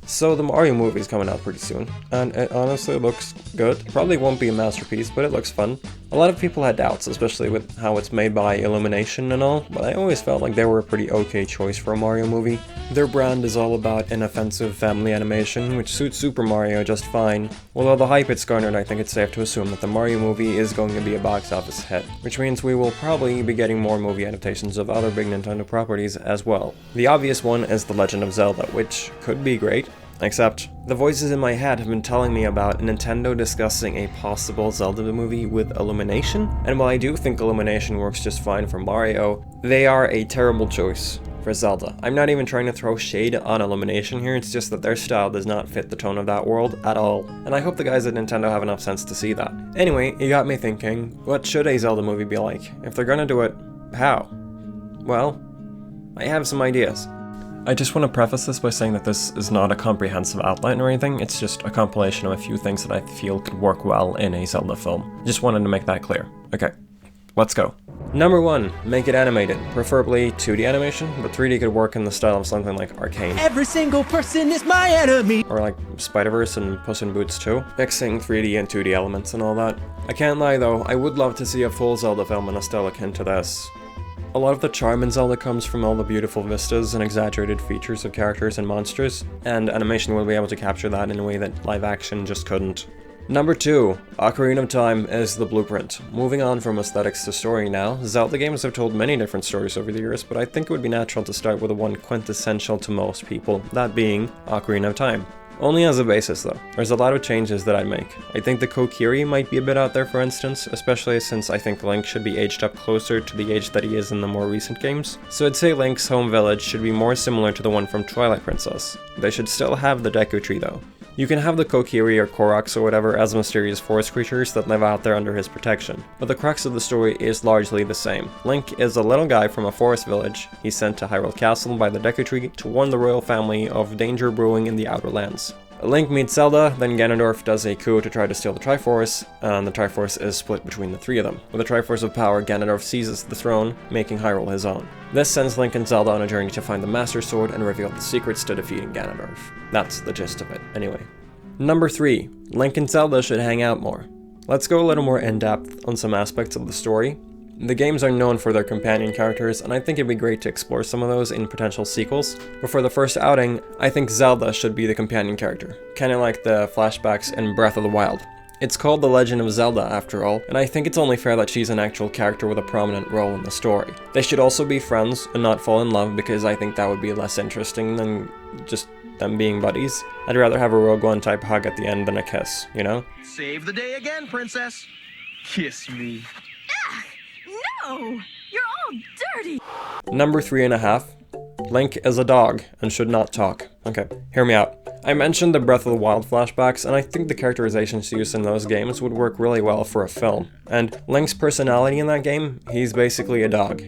So the Mario movie is coming out pretty soon, and it honestly looks good. Probably won't be a masterpiece, but it looks fun. A lot of people had doubts, especially with how it's made by Illumination and all, but I always felt like they were a pretty okay choice for a Mario movie. Their brand is all about inoffensive family animation, which suits Super Mario just fine. Although the hype it's garnered, I think it's safe to assume that the Mario movie is going to be a box office hit, which means we will probably be getting more movie adaptations of other big Nintendo properties as well. The obvious one is The Legend of Zelda, which could be great. Except, the voices in my head have been telling me about Nintendo discussing a possible Zelda movie with Illumination, and while I do think Illumination works just fine for Mario, they are a terrible choice for Zelda. I'm not even trying to throw shade on Illumination here, it's just that their style does not fit the tone of that world at all, and I hope the guys at Nintendo have enough sense to see that. Anyway, it got me thinking, what should a Zelda movie be like? If they're gonna do it, how? Well, I have some ideas. I just want to preface this by saying that this is not a comprehensive outline or anything, it's just a compilation of a few things that I feel could work well in a Zelda film. Just wanted to make that clear. Okay, let's go. Number 1, make it animated, preferably 2D animation, but 3D could work in the style of something like Arcane. Every single person is my enemy! Or like Spider-Verse and Puss in Boots 2, mixing 3D and 2D elements and all that. I can't lie though, I would love to see a full Zelda film in a style akin to this. A lot of the charm in Zelda comes from all the beautiful vistas and exaggerated features of characters and monsters, and animation will be able to capture that in a way that live action just couldn't. Number 2, Ocarina of Time is the blueprint. Moving on from aesthetics to story now, Zelda games have told many different stories over the years, but I think it would be natural to start with the one quintessential to most people, that being Ocarina of Time. Only as a basis though. There's a lot of changes that I'd make. I think the Kokiri might be a bit out there for instance, especially since I think Link should be aged up closer to the age that he is in the more recent games. So I'd say Link's home village should be more similar to the one from Twilight Princess. They should still have the Deku Tree though. You can have the Kokiri or Koroks or whatever as mysterious forest creatures that live out there under his protection, but the crux of the story is largely the same. Link is a little guy from a forest village. He's sent to Hyrule Castle by the Deku Tree to warn the royal family of danger brewing in the Outer Lands. Link meets Zelda, then Ganondorf does a coup to try to steal the Triforce, and the Triforce is split between the three of them. With the Triforce of Power, Ganondorf seizes the throne, making Hyrule his own. This sends Link and Zelda on a journey to find the Master Sword and reveal the secrets to defeating Ganondorf. That's the gist of it, anyway. Number 3. Link and Zelda should hang out more. Let's go a little more in-depth on some aspects of the story. The games are known for their companion characters, and I think it'd be great to explore some of those in potential sequels. But for the first outing, I think Zelda should be the companion character, kinda like the flashbacks in Breath of the Wild. It's called The Legend of Zelda after all, and I think it's only fair that she's an actual character with a prominent role in the story. They should also be friends and not fall in love, because I think that would be less interesting than just them being buddies. I'd rather have a Rogue One type hug at the end than a kiss, you know? Save the day again, princess. Kiss me. No! You're all dirty! Number 3.5. Link is a dog and should not talk. Okay, hear me out. I mentioned the Breath of the Wild flashbacks, and I think the characterizations used in those games would work really well for a film. And Link's personality in that game, he's basically a dog.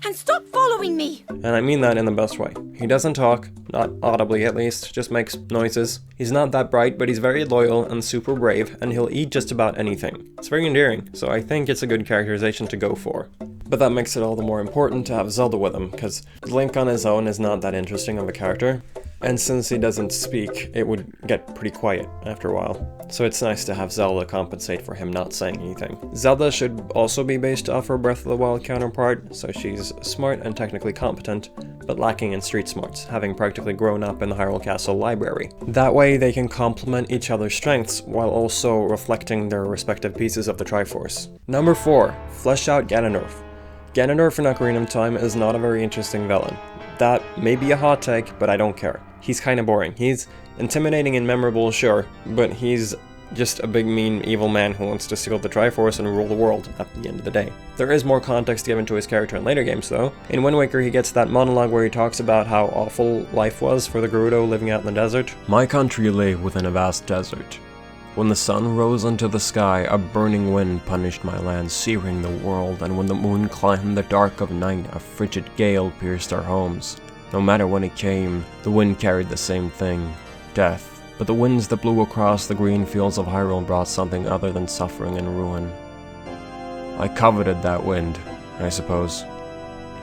And stop following me! And I mean that in the best way. He doesn't talk, not audibly at least, just makes noises. He's not that bright, but he's very loyal and super brave, and he'll eat just about anything. It's very endearing, so I think it's a good characterization to go for. But that makes it all the more important to have Zelda with him, because Link on his own is not that interesting of a character. And since he doesn't speak, it would get pretty quiet after a while. So it's nice to have Zelda compensate for him not saying anything. Zelda should also be based off her Breath of the Wild counterpart, so she's smart and technically competent, but lacking in street smarts, having practically grown up in the Hyrule Castle library. That way they can complement each other's strengths, while also reflecting their respective pieces of the Triforce. Number 4. Flesh out Ganondorf. Ganondorf in Ocarina of Time is not a very interesting villain. That may be a hot take, but I don't care. He's kinda boring. He's intimidating and memorable, sure, but he's just a big mean evil man who wants to steal the Triforce and rule the world at the end of the day. There is more context given to his character in later games though. In Wind Waker he gets that monologue where he talks about how awful life was for the Gerudo living out in the desert. My country lay within a vast desert. When the sun rose into the sky, a burning wind punished my land, searing the world, and when the moon climbed the dark of night, a frigid gale pierced our homes. No matter when it came, the wind carried the same thing, death. But the winds that blew across the green fields of Hyrule brought something other than suffering and ruin. I coveted that wind, I suppose.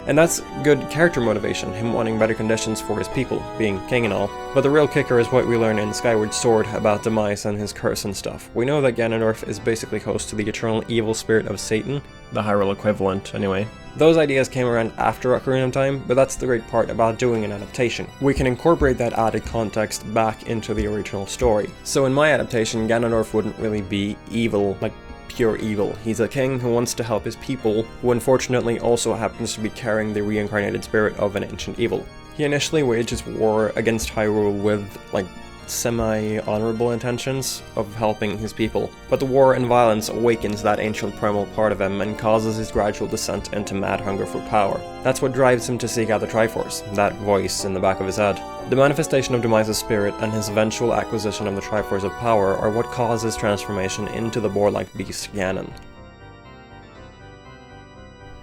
And that's good character motivation, him wanting better conditions for his people, being king and all. But the real kicker is what we learn in Skyward Sword about Demise and his curse and stuff. We know that Ganondorf is basically host to the eternal evil spirit of Satan, the Hyrule equivalent anyway. Those ideas came around after Ocarina of Time, but that's the great part about doing an adaptation. We can incorporate that added context back into the original story. So in my adaptation, Ganondorf wouldn't really be evil, like pure evil. He's a king who wants to help his people, who unfortunately also happens to be carrying the reincarnated spirit of an ancient evil. He initially wages war against Hyrule with, like, semi-honorable intentions of helping his people, but the war and violence awakens that ancient primal part of him and causes his gradual descent into mad hunger for power. That's what drives him to seek out the Triforce, that voice in the back of his head. The manifestation of Demise's spirit and his eventual acquisition of the Triforce of Power are what cause his transformation into the boar-like beast Ganon.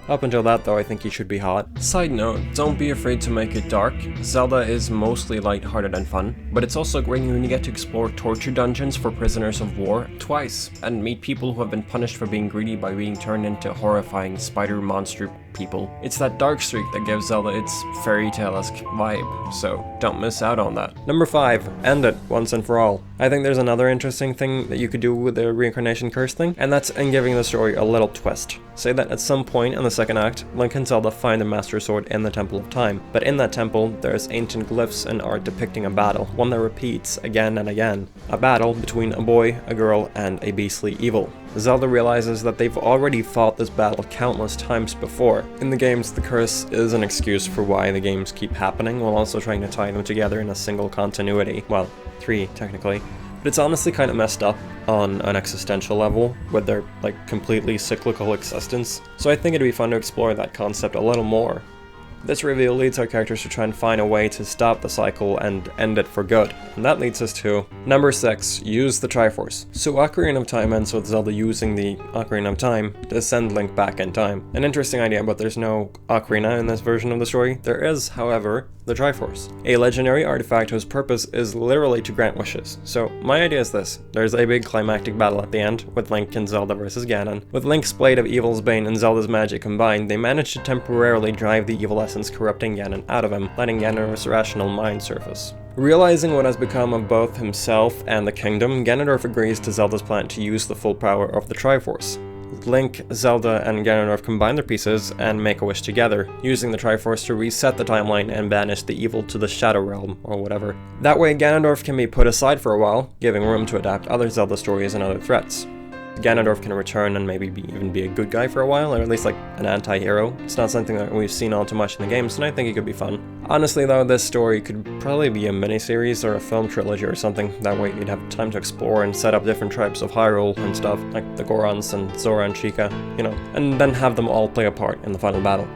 Up until that though, I think he should be hot. Side note, don't be afraid to make it dark. Zelda is mostly lighthearted and fun, but it's also great when you get to explore torture dungeons for prisoners of war twice, and meet people who have been punished for being greedy by being turned into horrifying spider monster people. It's that dark streak that gives Zelda its fairy tale-esque vibe, so don't miss out on that. Number 5, end it once and for all. I think there's another interesting thing that you could do with the reincarnation curse thing, and that's in giving the story a little twist. Say that at some point in the second act, Link and Zelda find the Master Sword in the Temple of Time, but in that temple there's ancient glyphs and art depicting a battle, one that repeats again and again. A battle between a boy, a girl, and a beastly evil. Zelda realizes that they've already fought this battle countless times before. In the games, the curse is an excuse for why the games keep happening, while also trying to tie them together in a single continuity. Well, 3 technically. But it's honestly kind of messed up on an existential level, with their, like, completely cyclical existence. So I think it'd be fun to explore that concept a little more. This reveal leads our characters to try and find a way to stop the cycle and end it for good. And that leads us to number 6, use the Triforce. So Ocarina of Time ends with Zelda using the Ocarina of Time to send Link back in time. An interesting idea, but there's no Ocarina in this version of the story. There is, however, the Triforce, a legendary artifact whose purpose is literally to grant wishes. So my idea is this: there's a big climactic battle at the end, with Link and Zelda versus Ganon. With Link's Blade of Evil's Bane and Zelda's magic combined, they manage to temporarily drive the evil essence corrupting Ganon out of him, letting Ganondorf's rational mind surface. Realizing what has become of both himself and the kingdom, Ganondorf agrees to Zelda's plan to use the full power of the Triforce. Link, Zelda, and Ganondorf combine their pieces and make a wish together, using the Triforce to reset the timeline and banish the evil to the Shadow Realm, or whatever. That way Ganondorf can be put aside for a while, giving room to adapt other Zelda stories and other threats. Ganondorf can return and maybe even be a good guy for a while, or at least like an anti-hero. It's not something that we've seen all too much in the games, and I think it could be fun. Honestly though, this story could probably be a miniseries or a film trilogy or something. That way you'd have time to explore and set up different tribes of Hyrule and stuff, like the Gorons and Zora and Chica, you know, and then have them all play a part in the final battle.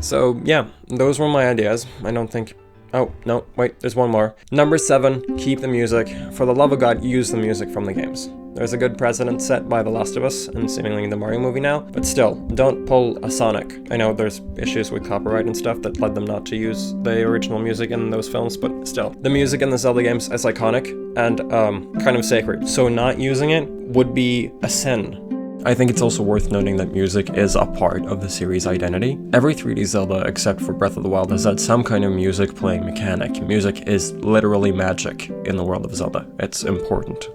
So yeah, those were my ideas. I don't think... Oh, no, wait, there's one more. Number 7, keep the music. For the love of God, use the music from the games. There's a good precedent set by The Last of Us, and seemingly the Mario movie now, but still, don't pull a Sonic. I know there's issues with copyright and stuff that led them not to use the original music in those films, but still. The music in the Zelda games is iconic, and kind of sacred, so not using it would be a sin. I think it's also worth noting that music is a part of the series' identity. Every 3D Zelda, except for Breath of the Wild, has had some kind of music playing mechanic. Music is literally magic in the world of Zelda. It's important.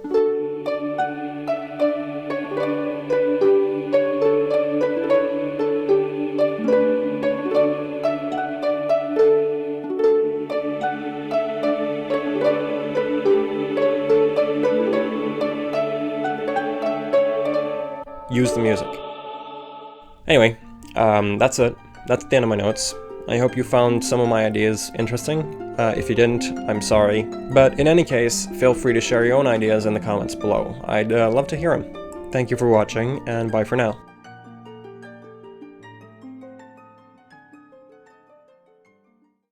Use the music. Anyway, that's it. That's the end of my notes. I hope you found some of my ideas interesting. If you didn't, I'm sorry. But in any case, feel free to share your own ideas in the comments below. I'd love to hear them. Thank you for watching, and bye for now.